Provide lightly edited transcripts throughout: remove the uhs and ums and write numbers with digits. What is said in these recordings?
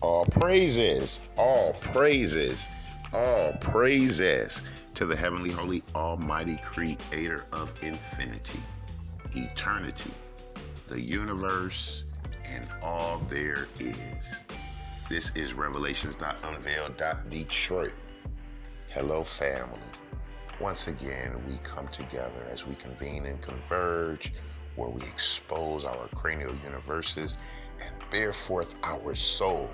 all praises to the heavenly, holy, almighty creator of infinity, eternity, the universe, and all there is. This is Revelations.Unveiled. Detroit. Hello, family. Once again, we come together as we convene and converge, where we expose our cranial universes and bear forth our souls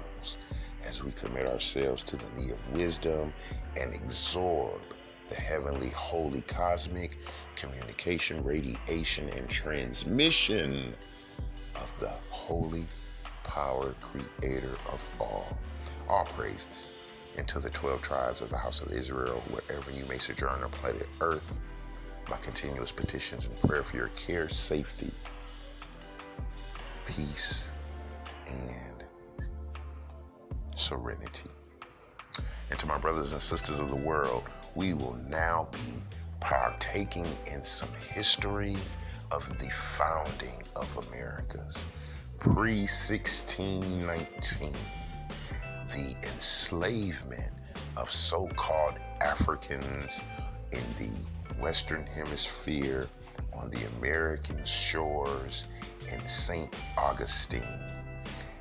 as we commit ourselves to the need of wisdom and absorb the heavenly, holy, cosmic communication, radiation, and transmission of the holy power creator of all. All praises into the 12 tribes of the house of Israel, wherever you may sojourn on planet Earth. My continuous petitions and prayer for your care, safety, peace, and serenity. And to my brothers and sisters of the world, we will now be partaking in some history of the founding of America's pre-1619, the enslavement of so-called Africans in the Western Hemisphere on the American shores in St. Augustine.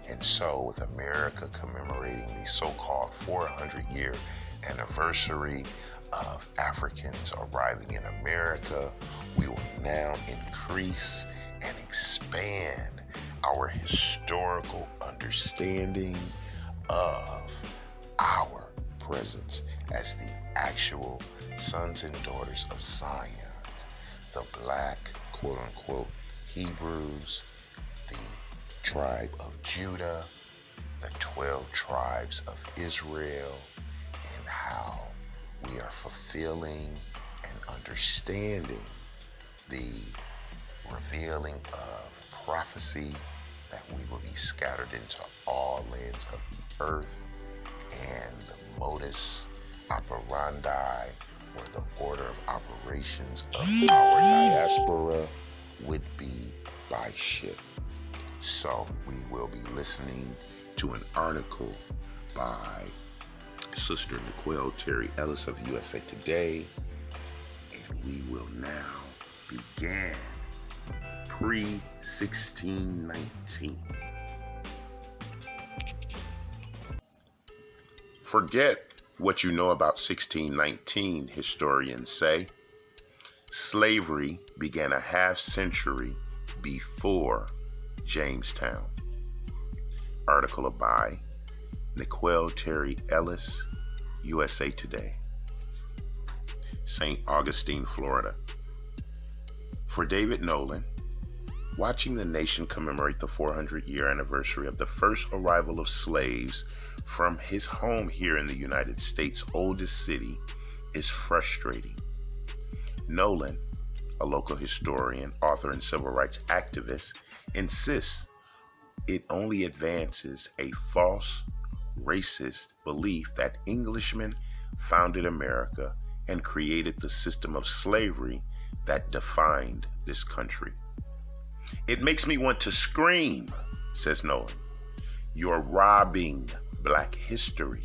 And so, with America commemorating the so-called 400-year anniversary of Africans arriving in America, we will now increase and expand our historical understanding of our presence as the actual sons and daughters of Zion, the black, quote-unquote, Hebrews, the tribe of Judah, the 12 tribes of Israel, and how we are fulfilling and understanding the revealing of prophecy that we will be scattered into all lands of the earth, and the modus operandi, or the order of operations of our diaspora, would be by ship. So we will be listening to an article by Sister Nicole Terry Ellis of USA Today, and we will now begin pre-1619. Forget what you know about 1619, historians say. Slavery began a half century before Jamestown. Article by Nicole Terry Ellis, USA Today. St. Augustine, Florida. For David Nolan, watching the nation commemorate the 400-year anniversary of the first arrival of slaves from his home here in the United States' oldest city is frustrating. Nolan, a local historian, author, and civil rights activist, insists it only advances a false, racist belief that Englishmen founded America and created the system of slavery that defined this country. It makes me want to scream, says Nolan. You're robbing Black history.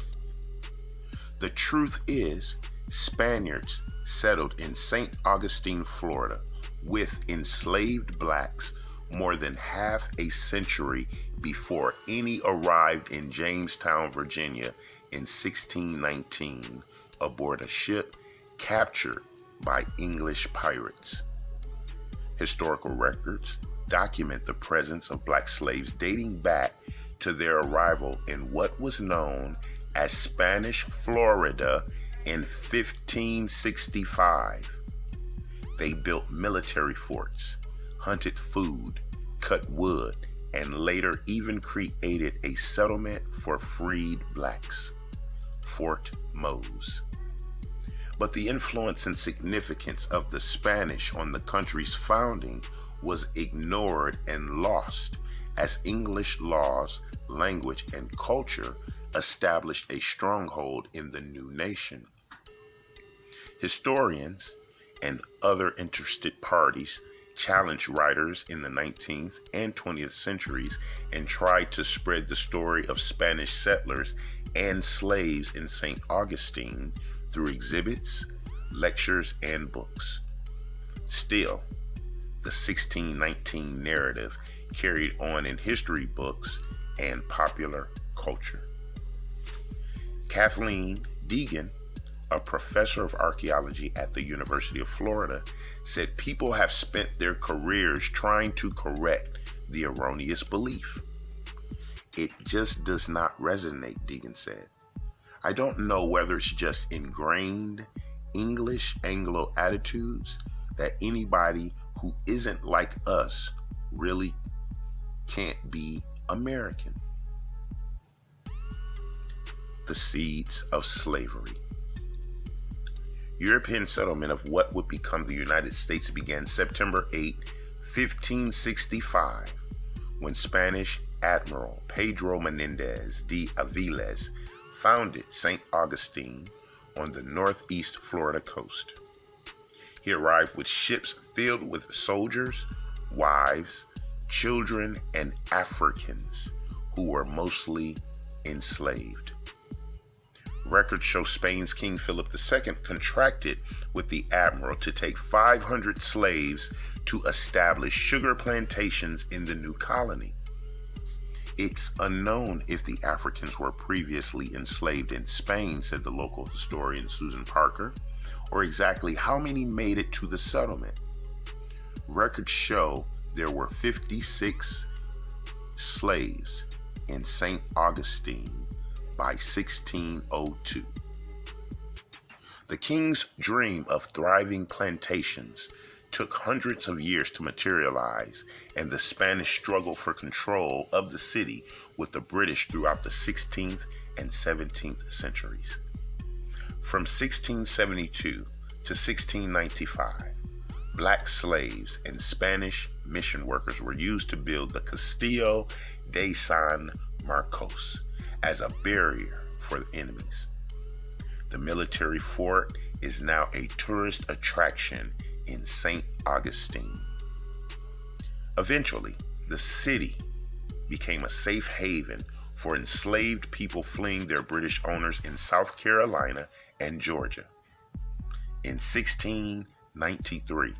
The truth is, Spaniards settled in St. Augustine, Florida, with enslaved Blacks more than half a century before any arrived in Jamestown, Virginia in 1619 aboard a ship captured by English pirates. Historical records document the presence of Black slaves dating back to their arrival in what was known as Spanish Florida in 1565. They built military forts, hunted food, cut wood, and later even created a settlement for freed Blacks, Fort Mose. But the influence and significance of the Spanish on the country's founding was ignored and lost as English laws, language, and culture established a stronghold in the new nation. Historians and other interested parties challenged writers in the 19th and 20th centuries and tried to spread the story of Spanish settlers and slaves in St. Augustine through exhibits, lectures, and books. Still, the 1619 narrative carried on in history books and popular culture. Kathleen Deegan, a professor of archaeology at the University of Florida, said people have spent their careers trying to correct the erroneous belief. It just does not resonate, Deegan said. I don't know whether it's just ingrained English Anglo attitudes that anybody who isn't like us really can't be American. The seeds of slavery. European settlement of what would become the United States began September 8, 1565, when Spanish Admiral Pedro Menendez de Aviles founded St. Augustine on the northeast Florida coast. He arrived with ships filled with soldiers, wives, children, and Africans who were mostly enslaved. Records show Spain's King Philip II contracted with the admiral to take 500 slaves to establish sugar plantations in the new colony. It's unknown if the Africans were previously enslaved in Spain, said the local historian Susan Parker, or exactly how many made it to the settlement. Records show there were 56 slaves in St. Augustine by 1602. The king's dream of thriving plantations took hundreds of years to materialize, and the Spanish struggle for control of the city with the British throughout the 16th and 17th centuries. From 1672 to 1695, black slaves and Spanish mission workers were used to build the Castillo de San Marcos as a barrier for the enemies. The military fort is now a tourist attraction in St. Augustine. Eventually, the city became a safe haven for enslaved people fleeing their British owners in South Carolina and Georgia. In 1693,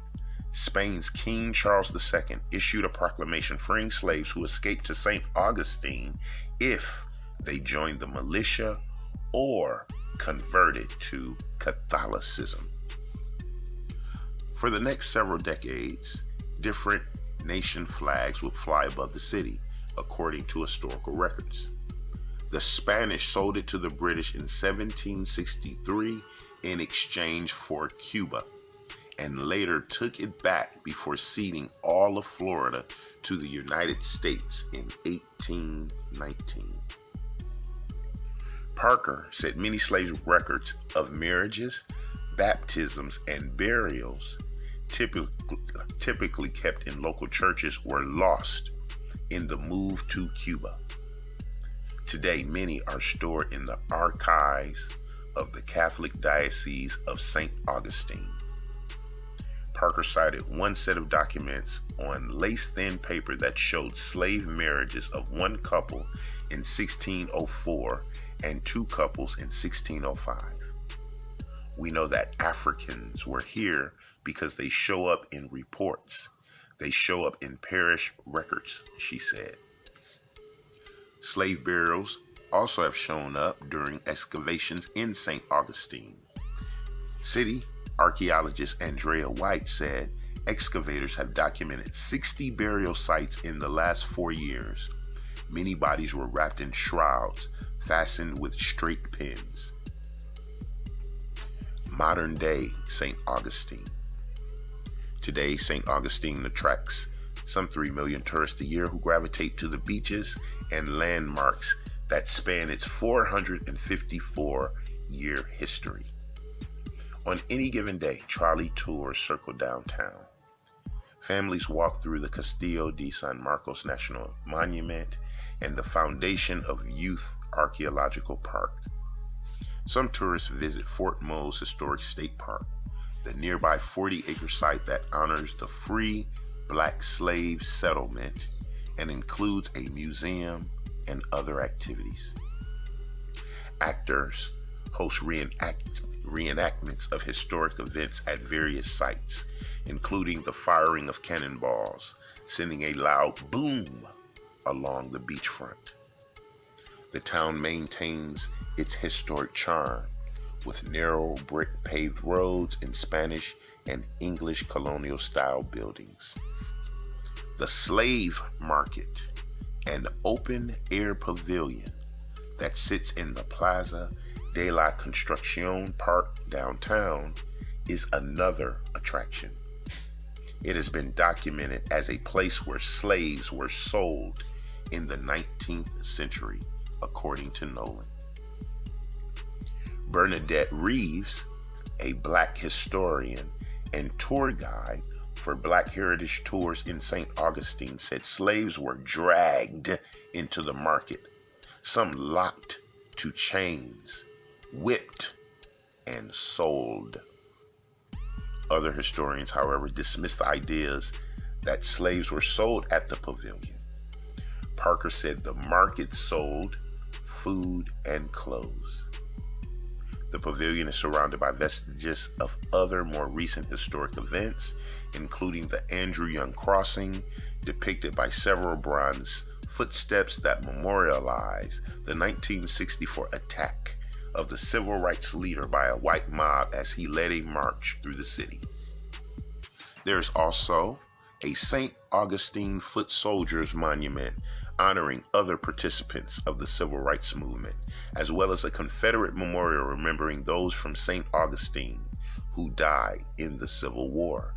Spain's King Charles II issued a proclamation freeing slaves who escaped to St. Augustine if they joined the militia or converted to Catholicism. For the next several decades, different nation flags would fly above the city, according to historical records. The Spanish sold it to the British in 1763 in exchange for Cuba, and later took it back before ceding all of Florida to the United States in 1819. Parker said many slave records of marriages, baptisms, and burials typically kept in local churches were lost in the move to Cuba. Today, many are stored in the archives of the Catholic Diocese of St. Augustine. Parker cited one set of documents on lace-thin paper that showed slave marriages of one couple in 1604 and two couples in 1605. We know that Africans were here because they show up in reports. They show up in parish records, she said. Slave burials also have shown up during excavations in St. Augustine. City archaeologist Andrea White said excavators have documented 60 burial sites in the last 4 years. Many bodies were wrapped in shrouds fastened with straight pins. Modern day St. Augustine. Today, St. Augustine attracts some 3 million tourists a year who gravitate to the beaches and landmarks that span its 454-year history. On any given day, trolley tours circle downtown. Families walk through the Castillo de San Marcos National Monument and the Foundation of Youth Archaeological Park. Some tourists visit Fort Mose Historic State Park, the nearby 40-acre site that honors the free black slave settlement and includes a museum and other activities. Actors host reenactments of historic events at various sites, including the firing of cannonballs, sending a loud boom along the beachfront. The town maintains its historic charm with narrow brick paved roads and Spanish and English colonial style buildings. The slave market, an open air pavilion that sits in the Plaza de la Construcción Park downtown, is another attraction. It has been documented as a place where slaves were sold in the 19th century, according to Nolan. Bernadette Reeves, a black historian and tour guide for Black Heritage Tours in St. Augustine, said slaves were dragged into the market, some locked to chains, whipped, and sold. Other historians, however, dismissed the ideas that slaves were sold at the pavilion. Parker said the market sold food and clothes. The pavilion is surrounded by vestiges of other more recent historic events, including the Andrew Young Crossing, depicted by several bronze footsteps that memorialize the 1964 attack of the civil rights leader by a white mob as he led a march through the city. There's also a St. Augustine Foot Soldiers Monument honoring other participants of the civil rights movement, as well as a Confederate memorial remembering those from St. Augustine who died in the Civil War.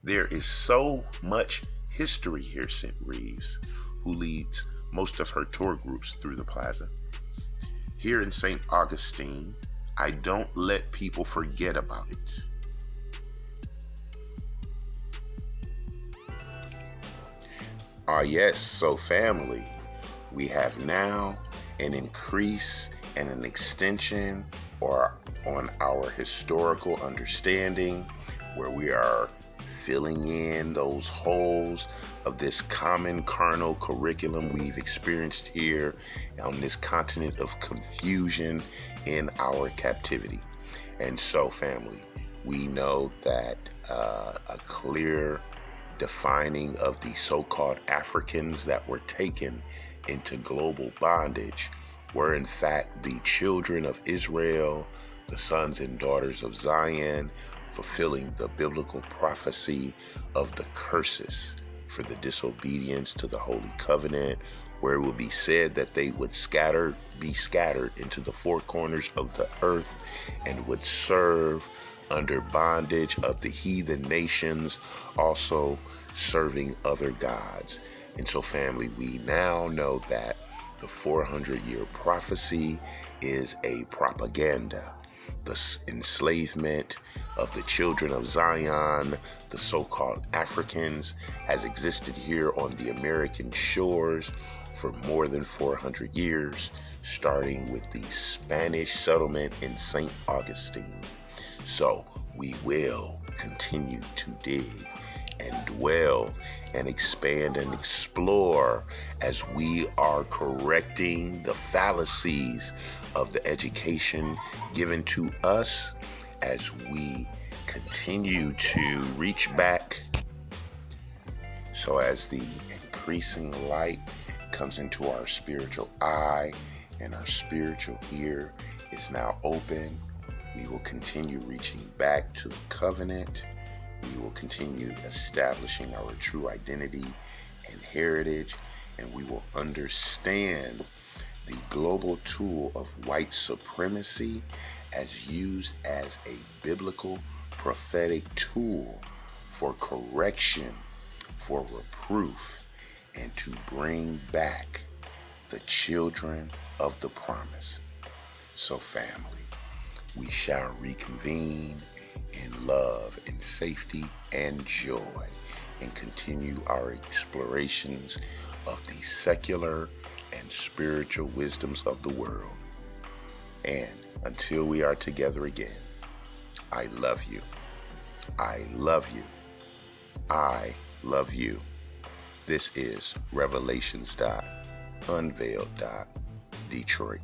There is so much history here, said Reeves, who leads most of her tour groups through the plaza. Here in St. Augustine, I don't let people forget about it. Yes, so family, we have now an increase and an extension on our historical understanding, where we are filling in those holes of this common carnal curriculum we've experienced here on this continent of confusion in our captivity. And so, family, we know that a clear defining of the so-called Africans that were taken into global bondage were in fact the children of Israel, the sons and daughters of Zion, fulfilling the biblical prophecy of the curses for the disobedience to the Holy Covenant, where it would be said that they would be scattered into the four corners of the earth and would serve under bondage of the heathen nations, also serving other gods. And so, family, we now know that the 400-year prophecy is a propaganda. The enslavement of the children of Zion, the so-called Africans, has existed here on the American shores for more than 400 years, starting with the Spanish settlement in St. Augustine. So we will continue to dig and dwell and expand and explore as we are correcting the fallacies of the education given to us, as we continue to reach back. So as the increasing light comes into our spiritual eye and our spiritual ear is now open, we will continue reaching back to the covenant. We will continue establishing our true identity and heritage, and we will understand the global tool of white supremacy as used as a biblical prophetic tool for correction, for reproof, and to bring back the children of the promise. So, family, we shall reconvene in love and safety and joy and continue our explorations of the secular and spiritual wisdoms of the world. And until we are together again, I love you. I love you. I love you. This is Revelations.Unveiled. Detroit.